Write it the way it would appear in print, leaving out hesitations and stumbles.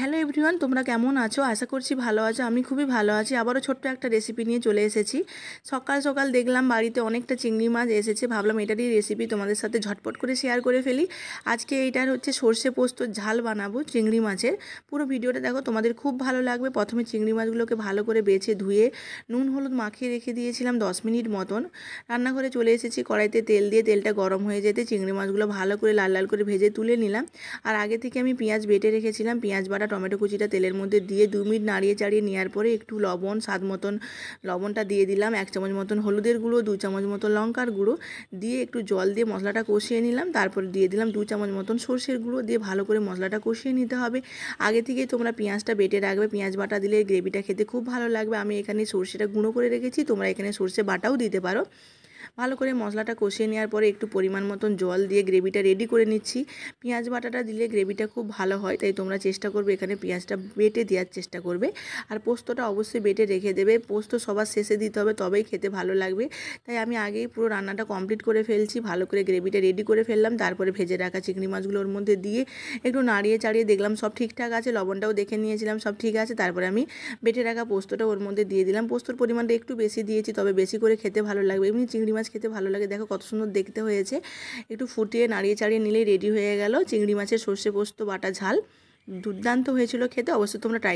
Hello everyone, তোমরা কেমন আছো? আশা করছি ভালো আছো। আমি খুবই ভালো আছি। আবারও ছোট্ট একটা রেসিপি নিয়ে চলে এসেছি। সকাল সকাল দেখলাম বাড়িতে অনেকটা চিংড়ি মাছ এসেছে, ভাবলাম এটারই রেসিপি তোমাদের সাথে ঝটপট করে শেয়ার করে ফেলি। আজকে এইটার হচ্ছে সর্ষে পোস্তর ঝাল বানাবো চিংড়ি মাছের। পুরো ভিডিওটা দেখো, তোমাদের খুব ভালো লাগবে। প্রথমে চিংড়ি মাছগুলোকে ভালো করে বেছে ধুয়ে নুন হলুদ মাখিয়ে রেখে দিয়েছিলাম 10 মিনিট মতন। রান্নাঘরে চলে এসেছি, কড়াইতে তেল দিয়ে তেলটা গরম হয়ে যেতে চিংড়ি মাছগুলো ভালো করে লাল লাল করে ভেজে তুলে নিলাম। আর আগে থেকে আমি পেঁয়াজ বেটে রেখেছিলাম, পেঁয়াজ বাটা টমেটো কুচিটা তেলের মধ্যে দিয়ে 2 মিনিট নাড়িয়ে চাড়িয়ে নেওয়ার পরে একটু লবণ, স্বাদ মতন লবণটা দিয়ে দিলাম, 1 চামচ মতন হলুদের গুঁড়ো, 2 চামচ মতন লঙ্কার গুঁড়ো দিয়ে একটু জল দিয়ে মশলাটা কষিয়ে নিলাম। তারপরে দিয়ে দিলাম 2 চামচ মতন সর্ষের গুঁড়ো দিয়ে ভালো করে মশলাটা কষিয়ে নিতে হবে। আগে থেকেই তোমরা পেঁয়াজটা বেটে রাখবে, পেঁয়াজ বাটা দিলে গ্রেভিটা খেতে খুব ভালো লাগবে। আমি এখানে সর্ষেটা গুঁড়ো করে রেখেছি, তোমরা এখানে সর্ষে বাটাও দিতে পারো। ভালো করে মশলাটা কষিয়ে নেওয়ার পরে একটু পরিমাণ মতন জল দিয়ে গ্রেভিটা রেডি করে নিচ্ছি। পেঁয়াজ বাটাটা দিলে গ্রেভিটা খুব ভালো হয়, তাই তোমরা চেষ্টা করবে এখানে পেঁয়াজটা বেটে দেওয়ার চেষ্টা করবে। আর পোস্তটা অবশ্যই বেটে রেখে দেবে, পোস্ত সবার শেষে দিতে হবে, তবেই খেতে ভালো লাগবে। তাই আমি আগেই পুরো রান্নাটা কমপ্লিট করে ফেলছি, ভালো করে গ্রেভিটা রেডি করে ফেললাম। তারপরে ভেজে রাখা চিংড়ি মাছগুলো ওর মধ্যে দিয়ে একটু নাড়িয়ে চাড়িয়ে দেখলাম সব ঠিকঠাক আছে, লবণটাও দেখে নিয়েছিলাম সব ঠিক আছে। তারপরে আমি বেটে রাখা পোস্তটা ওর মধ্যে দিয়ে দিলাম। পোস্তর পরিমাণটা একটু বেশি দিয়েছি, তবে বেশি করে খেতে ভালো লাগবে। এমনি চিংড়ি মাছ খেতে ভালো লাগে, দেখো কত সুন্দর দেখতে হয়েছে। একটু ফুটিয়ে নাড়িয়ে চাড়িয়ে নিলেই রেডি হয়ে গেল চিংড়ি মাছের সর্ষে পোস্ত বাটা ঝাল। দুর্দান্ত হয়েছিল খেতে, অবশ্যই তোমরা ট্রাই